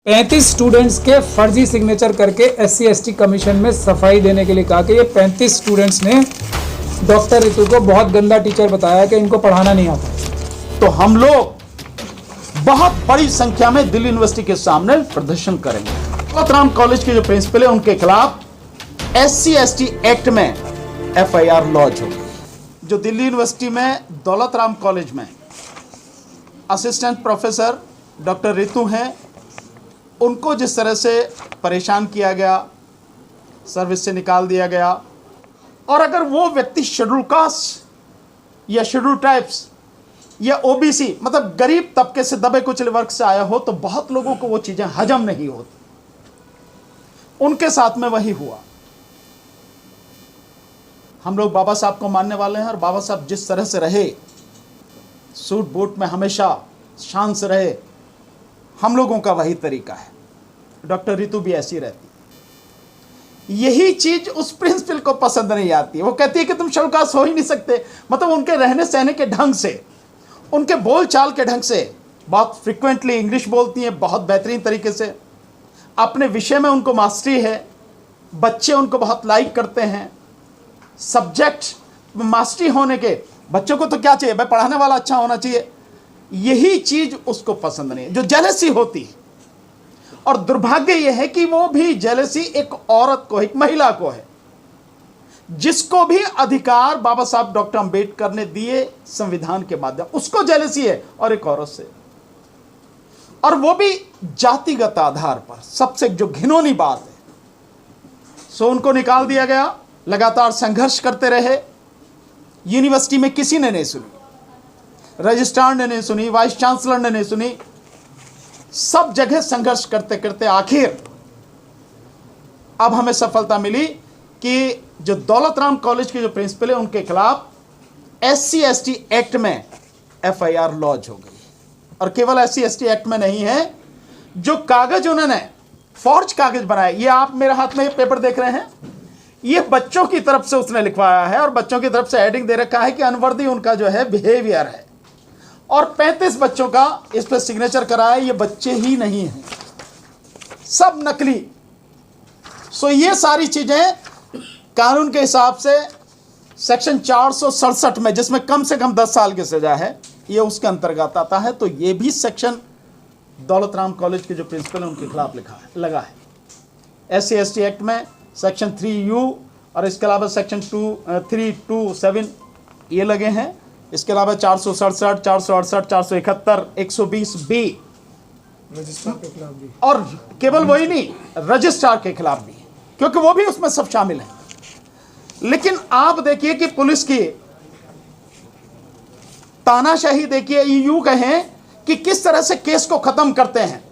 35 students के फर्जी signature करके SC/ST कमीशन में सफाई देने के लिए कहा कि ये 35 स्टूडेंट्स ने डॉक्टर ऋतु को बहुत गंदा टीचर बताया कि इनको पढ़ाना नहीं आता। तो हम लोग बहुत बड़ी संख्या में दिल्ली यूनिवर्सिटी के सामने प्रदर्शन करेंगे। दौलत राम कॉलेज के जो प्रिंसिपल है उनके खिलाफ SC/ST एक्ट में FIR लॉन्च होगी। जो दिल्ली यूनिवर्सिटी में दौलत राम कॉलेज में असिस्टेंट प्रोफेसर डॉक्टर ऋतु हैं, उनको जिस तरह से परेशान किया गया, सर्विस से निकाल दिया गया, और अगर वो व्यक्ति शेड्यूल कास्ट या शेड्यूल ट्राइब्स या OBC मतलब गरीब तबके से दबे कुचले वर्ग से आया हो तो बहुत लोगों को वो चीज़ें हजम नहीं होती। उनके साथ में वही हुआ। हम लोग बाबा साहब को मानने वाले हैं और बाबा साहब जिस तरह से रहे, सूट बूट में हमेशा शान से रहे, हम लोगों का वही तरीका है। डॉक्टर ऋतु भी ऐसी रहती। यही चीज उस प्रिंसिपल को पसंद नहीं आती। वो कहती है कि तुम शेड्यूल कास्ट हो ही नहीं सकते। मतलब उनके रहने सहने के ढंग से, उनके बोल चाल के ढंग से, बहुत फ्रिक्वेंटली इंग्लिश बोलती हैं, बहुत बेहतरीन तरीके से, अपने विषय में उनको मास्टरी है, बच्चे उनको बहुत लाइक करते हैं, सब्जेक्ट मास्टरी होने के, बच्चों को तो क्या चाहिए भाई, पढ़ाने वाला अच्छा होना चाहिए। यही चीज उसको पसंद नहीं, जो जेलसी होती है। और दुर्भाग्य यह है कि वो भी जेलसी एक औरत को, एक महिला को है, जिसको भी अधिकार बाबा साहब डॉक्टर अंबेडकर ने दिए संविधान के माध्यम, उसको जेलसी है, और एक औरत से, और वो भी जातिगत आधार पर। सबसे जो घिनौनी बात है, सो उनको निकाल दिया गया। लगातार संघर्ष करते रहे। यूनिवर्सिटी में किसी ने नहीं सुनी, रजिस्ट्रार ने नहीं सुनी, वाइस चांसलर ने नहीं सुनी। सब जगह संघर्ष करते करते आखिर अब हमें सफलता मिली कि जो दौलत राम कॉलेज के जो प्रिंसिपल है उनके खिलाफ SC/ST एक्ट में FIR लॉन्च हो गई। और केवल SC/ST एक्ट में नहीं है, जो कागज उन्होंने फॉर्ज कागज बनाए, ये आप मेरे हाथ में ये पेपर देख रहे हैं, ये बच्चों की तरफ से उसने लिखवाया है और बच्चों की तरफ से हेडिंग दे रखा है कि अनवर्दी उनका जो है बिहेवियर है, और 35 बच्चों का इस पर सिग्नेचर कराया। ये बच्चे ही नहीं हैं, सब नकली। सो ये सारी चीजें कानून के हिसाब से सेक्शन 467 में, जिसमें कम से कम 10 साल की सजा है, ये उसके अंतर्गत आता है। तो ये भी सेक्शन दौलत राम कॉलेज के जो प्रिंसिपल है उनके खिलाफ लगा है। SC/ST एक्ट में सेक्शन 3U और इसके अलावा सेक्शन 327 ये लगे हैं। इसके अलावा 467, 468, 471, 120B रजिस्ट्रार के खिलाफ भी, और केवल वही नहीं, रजिस्ट्रार के खिलाफ भी, क्योंकि वो भी उसमें सब शामिल हैं। लेकिन आप देखिए कि पुलिस की तानाशाही देखिए, यूं कहें कि किस तरह से केस को खत्म करते हैं।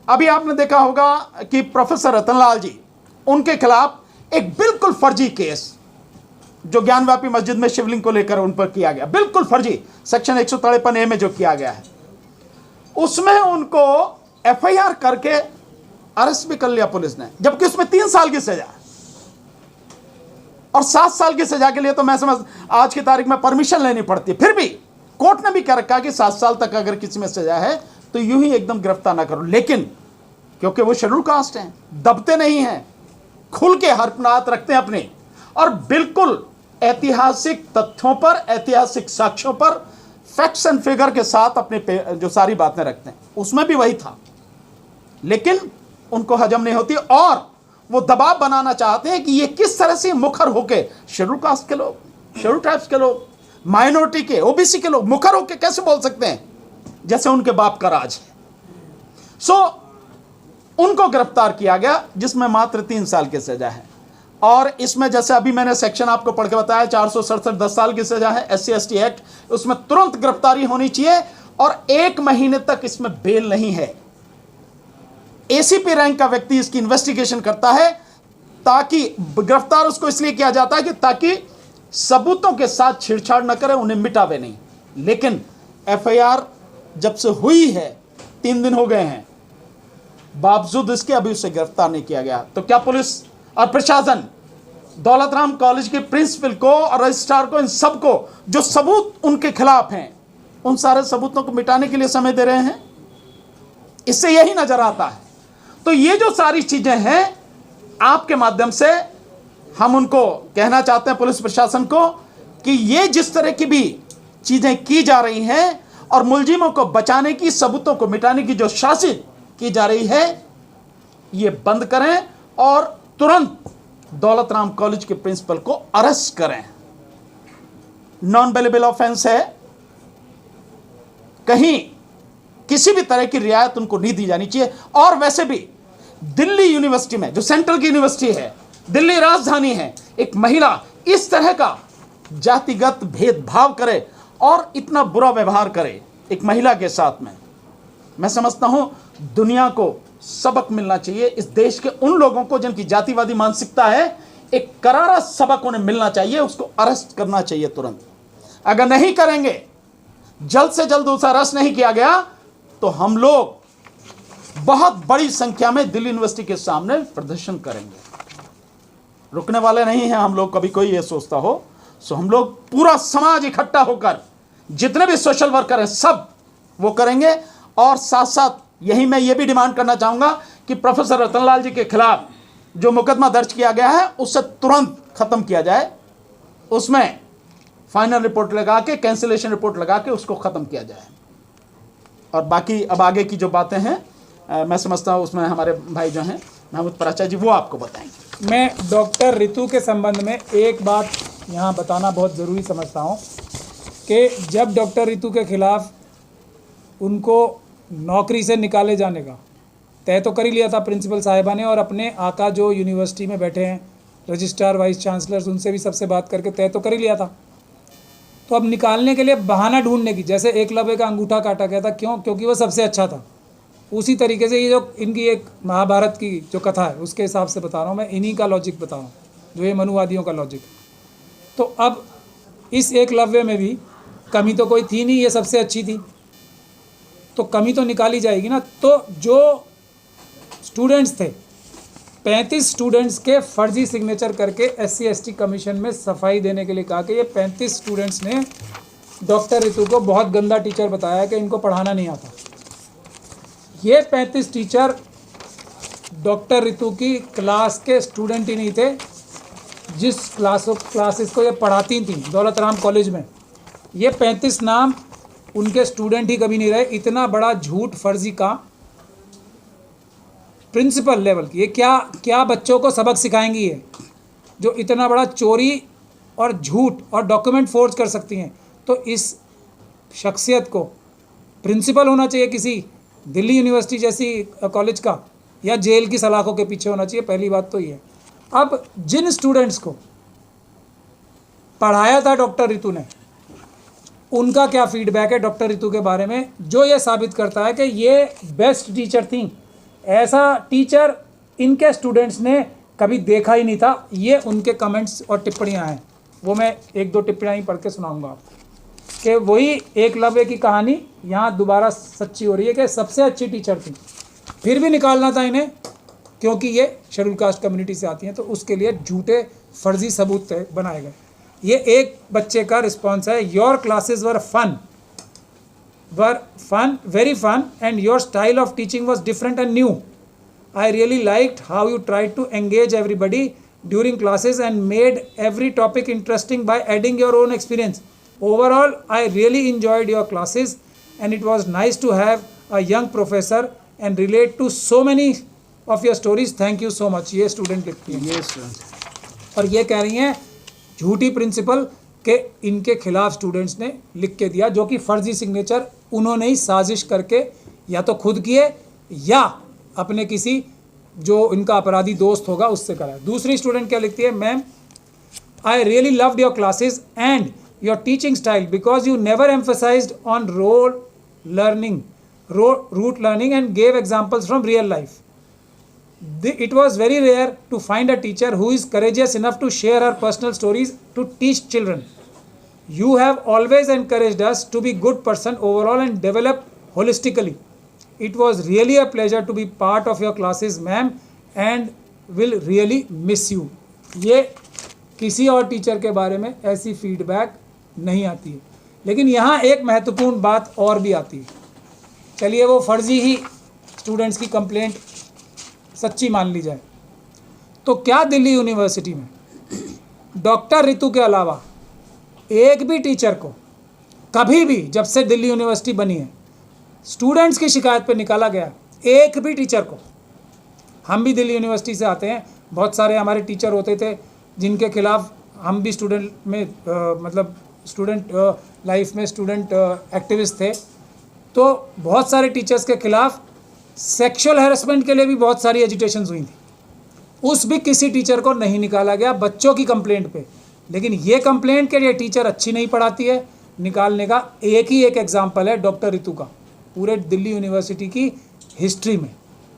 अभी आपने देखा होगा कि प्रोफेसर रतनलाल जी, उनके खिलाफ एक बिल्कुल फर्जी केस जो ज्ञानव्यापी मस्जिद में शिवलिंग को लेकर उन पर किया गया, बिल्कुल फर्जी, सेक्शन 153A में जो किया गया है, उसमें उनको FIR करके अरेस्ट भी कर लिया पुलिस ने, जबकि उसमें 3 साल की सजा और 7 साल की सजा के लिए तो मैं समझ आज की तारीख में परमिशन लेनी पड़ती है। फिर भी कोर्ट ने भी कह रखा कि 7 साल तक अगर किसी में सजा है तो यूं ही एकदम गिरफ्तार ना करो। लेकिन क्योंकि वो शेड्यूल कास्ट हैं, दबते नहीं हैं, खुल के हरकनात रखते हैं अपने, और बिल्कुल ऐतिहासिक तथ्यों पर, ऐतिहासिक साक्ष्यों पर, फैक्ट्स एंड फिगर के साथ अपने जो सारी बातें रखते हैं, उसमें भी वही था। लेकिन उनको हजम नहीं होती और वो दबाव बनाना चाहते हैं कि ये किस तरह से मुखर होके शेड्यूल कास्ट के लोग, शेड्यूल ट्राइब्स के लोग, माइनॉरिटी के, OBC के लोग मुखर होके कैसे बोल सकते हैं जैसे उनके बाप का राज है। सो उनको गिरफ्तार किया गया, जिसमें मात्र 3 साल की सजा है। और इसमें जैसे अभी मैंने सेक्शन आपको पढ़ के बताया, 467 10 साल की सजा है, SC/ST एक्ट, उसमें तुरंत गिरफ्तारी होनी चाहिए और 1 महीने तक इसमें बेल नहीं है। ACP रैंक का व्यक्ति इसकी इन्वेस्टिगेशन करता है, ताकि गिरफ्तार उसको इसलिए किया जाता है कि ताकि सबूतों के साथ छेड़छाड़ न करे, उन्हें मिटावे नहीं। लेकिन FIR जब से हुई है, 3 दिन हो गए हैं, बावजूद इसके अभी उसे गिरफ्तार नहीं किया गया। तो क्या पुलिस और प्रशासन दौलत राम कॉलेज के प्रिंसिपल को और रजिस्ट्रार को, इन सबको जो सबूत उनके खिलाफ हैं, उन सारे सबूतों को मिटाने के लिए समय दे रहे हैं? इससे यही नजर आता है तो ये जो सारी चीजें हैं, आपके माध्यम से हम उनको कहना चाहते हैं, पुलिस प्रशासन को, कि ये जिस तरह की भी चीजें की जा रही हैं और मुलजिमों को बचाने की, सबूतों को मिटाने की जो साजिश की जा रही है, ये बंद करें और तुरंत दौलत राम कॉलेज के प्रिंसिपल को अरेस्ट करें। नॉन बेलेबल ऑफेंस है, कहीं किसी भी तरह की रियायत उनको नहीं दी जानी चाहिए। और वैसे भी दिल्ली यूनिवर्सिटी में, जो सेंट्रल की यूनिवर्सिटी है, दिल्ली राजधानी है, एक महिला इस तरह का जातिगत भेदभाव करे और इतना बुरा व्यवहार करे एक महिला के साथ में, मैं समझता हूं दुनिया को सबक मिलना चाहिए। इस देश के उन लोगों को जिनकी जातिवादी मानसिकता है, एक करारा सबक उन्हें मिलना चाहिए, उसको अरेस्ट करना चाहिए तुरंत। अगर नहीं करेंगे, जल्द से जल्द उसे अरेस्ट नहीं किया गया, तो हम लोग बहुत बड़ी संख्या में दिल्ली यूनिवर्सिटी के सामने प्रदर्शन करेंगे। रुकने वाले नहीं हैं हम लोग, कभी कोई ये सोचता हो। सो हम लोग पूरा समाज इकट्ठा होकर, जितने भी सोशल वर्कर हैं सब वो करेंगे। और साथ साथ यही मैं ये भी डिमांड करना चाहूँगा कि प्रोफेसर रतनलाल जी के खिलाफ जो मुकदमा दर्ज किया गया है, उससे तुरंत ख़त्म किया जाए, उसमें फाइनल रिपोर्ट लगा के, कैंसिलेशन रिपोर्ट लगा के उसको ख़त्म किया जाए। और बाकी अब आगे की जो बातें हैं, मैं समझता हूँ उसमें हमारे भाई जो हैं महमूद पराचा जी, वो आपको बताएंगे। मैं डॉक्टर रितु के संबंध में एक बात यहाँ बताना बहुत ज़रूरी समझता हूँ कि जब डॉक्टर रितु के खिलाफ उनको नौकरी से निकाले जाने का तय तो कर ही लिया था प्रिंसिपल साहिबा ने, और अपने आका जो यूनिवर्सिटी में बैठे हैं, रजिस्ट्रार, वाइस चांसलर्स, उनसे भी सबसे बात करके तय तो कर ही लिया था। तो अब निकालने के लिए बहाना ढूंढने की, जैसे एकलव्य का अंगूठा काटा गया था, क्यों? क्योंकि वो सबसे अच्छा था। उसी तरीके से ये जो इनकी एक महाभारत की जो कथा है, उसके हिसाब से बता रहा हूँ मैं, इन्हीं का लॉजिक बता रहा हूँ, जो ये मनुवादियों का लॉजिक। तो अब इस एकलव्य में भी कमी तो कोई थी नहीं, ये सबसे अच्छी थी, तो कमी तो निकाली जाएगी ना। तो जो स्टूडेंट्स थे, 35 स्टूडेंट्स के फर्जी सिग्नेचर करके SC/ST कमीशन में सफाई देने के लिए कहा कि ये 35 स्टूडेंट्स ने डॉक्टर रितु को बहुत गंदा टीचर बताया कि इनको पढ़ाना नहीं आता। ये 35 टीचर डॉक्टर रितु की क्लास के स्टूडेंट ही नहीं थे, जिस क्लासेस को ये पढ़ाती थी दौलत राम कॉलेज में। ये 35 नाम उनके स्टूडेंट ही कभी नहीं रहे। इतना बड़ा झूठ फर्जी का प्रिंसिपल लेवल की, ये क्या बच्चों को सबक सिखाएंगी ये, जो इतना बड़ा चोरी और झूठ और डॉक्यूमेंट फोर्ज कर सकती हैं। तो इस शख्सियत को प्रिंसिपल होना चाहिए किसी दिल्ली यूनिवर्सिटी जैसी कॉलेज का, या जेल की सलाखों के पीछे होना चाहिए। पहली बात तो ये। अब जिन स्टूडेंट्स को पढ़ाया था डॉक्टर रितु ने, उनका क्या फीडबैक है डॉक्टर रितु के बारे में, जो ये साबित करता है कि ये बेस्ट टीचर थी। ऐसा टीचर इनके स्टूडेंट्स ने कभी देखा ही नहीं था। ये उनके कमेंट्स और टिप्पणियां हैं, वो मैं एक दो टिप्पणियां ही पढ़ के सुनाऊंगा आपको, कि वही एकलव्य की कहानी यहाँ दोबारा सच्ची हो रही है कि सबसे अच्छी टीचर थी, फिर भी निकालना था इन्हें क्योंकि ये शेड्यूल कास्ट कम्युनिटी से आती हैं। तो उसके लिए झूठे फर्जी सबूत बनाए गए। ये एक बच्चे का रिस्पॉन्स है, your classes were fun, very fun, and your style of teaching was different and new. I really liked how you tried to engage everybody during classes and made every topic interesting by adding your own experience. Overall, I really enjoyed your classes and it was nice to have a young professor and relate to so many of your stories. Thank you so much. ये student लिखती हैं। Yes, sir. और ये कह रही हैं झूठी principal के इनके खिलाफ स्टूडेंट्स ने लिख के दिया, जो कि फर्जी सिग्नेचर उन्होंने ही साजिश करके या तो खुद किए या अपने किसी जो इनका अपराधी दोस्त होगा उससे कराया। दूसरी स्टूडेंट क्या लिखती है, ma'am I really loved your classes and your teaching style because you never emphasised on rote learning and gave examples from real life. It was very rare to find a teacher who is courageous enough to share her personal stories to teach children. You have always encouraged us to be good person overall and develop holistically. It was really a pleasure to be part of your classes, ma'am, and will really miss you. ये किसी और teacher के बारे में ऐसी feedback नहीं आती है, लेकिन यहाँ एक महत्वपूर्ण बात और भी आती है. चलिए वो फर्जी ही स्टूडेंट्स की कंप्लेंट सच्ची मान ली जाए तो क्या दिल्ली यूनिवर्सिटी में डॉक्टर रितु के अलावा एक भी टीचर को कभी भी, जब से दिल्ली यूनिवर्सिटी बनी है, स्टूडेंट्स की शिकायत पे निकाला गया? एक भी टीचर को। हम भी दिल्ली यूनिवर्सिटी से आते हैं, बहुत सारे हमारे टीचर होते थे जिनके खिलाफ हम भी स्टूडेंट में मतलब स्टूडेंट लाइफ में स्टूडेंट एक्टिविस्ट थे, तो बहुत सारे टीचर्स के खिलाफ सेक्सुअल हैरेसमेंट के लिए भी बहुत सारी एजिटेशंस हुई थी। उस भी किसी टीचर को नहीं निकाला गया बच्चों की कंप्लेंट पे। लेकिन ये कंप्लेंट के लिए टीचर अच्छी नहीं पढ़ाती है, निकालने का एक ही एक एग्जाम्पल है डॉक्टर रितु का। पूरे दिल्ली यूनिवर्सिटी की हिस्ट्री में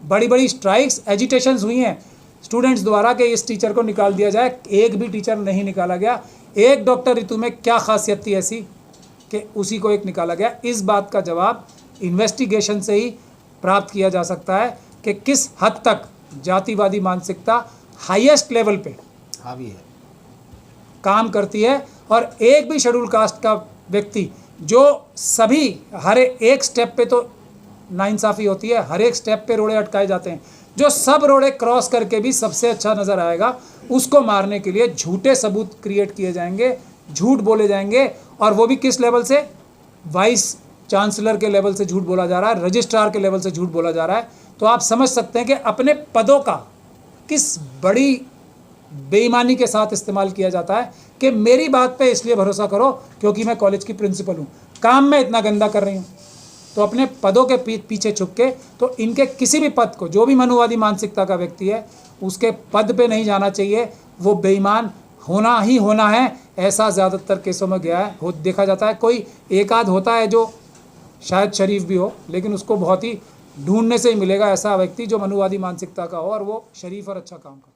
बड़ी बड़ी स्ट्राइक्स, एजिटेशंस हुई हैं स्टूडेंट्स द्वारा कि इस टीचर को निकाल दिया जाए, एक भी टीचर नहीं निकाला गया। एक डॉक्टर रितु में क्या खासियत थी ऐसी कि उसी को एक निकाला गया? इस बात का जवाब इन्वेस्टिगेशन से ही प्राप्त किया जा सकता है कि किस हद तक जातिवादी मानसिकता हाईएस्ट लेवल पे हावी है, काम करती है। और एक भी शेड्यूल कास्ट का व्यक्ति जो सभी हर एक स्टेप पे तो नाइंसाफ़ी होती है, हर एक स्टेप पे रोड़े अटकाए जाते हैं, जो सब रोड़े क्रॉस करके भी सबसे अच्छा नज़र आएगा उसको मारने के लिए झूठे सबूत क्रिएट किए जाएंगे, झूठ बोले जाएंगे। और वो भी किस लेवल से? वाइस चांसलर के लेवल से झूठ बोला जा रहा है, रजिस्ट्रार के लेवल से झूठ बोला जा रहा है। तो आप समझ सकते हैं कि अपने पदों का किस बड़ी बेईमानी के साथ इस्तेमाल किया जाता है कि मेरी बात पे इसलिए भरोसा करो क्योंकि मैं कॉलेज की प्रिंसिपल हूँ, काम मैं इतना गंदा कर रही हूँ। तो अपने पदों के पीछे छुप के, तो इनके किसी भी पद को, जो भी मनुवादी मानसिकता का व्यक्ति है उसके पद पे नहीं जाना चाहिए, वो बेईमान होना ही होना है। ऐसा ज़्यादातर केसों में गया है, देखा जाता है। कोई एक आध होता है जो शायद शरीफ भी हो, लेकिन उसको बहुत ही ढूंढने से ही मिलेगा ऐसा व्यक्ति जो मनुवादी मानसिकता का हो और वो शरीफ और अच्छा काम करे।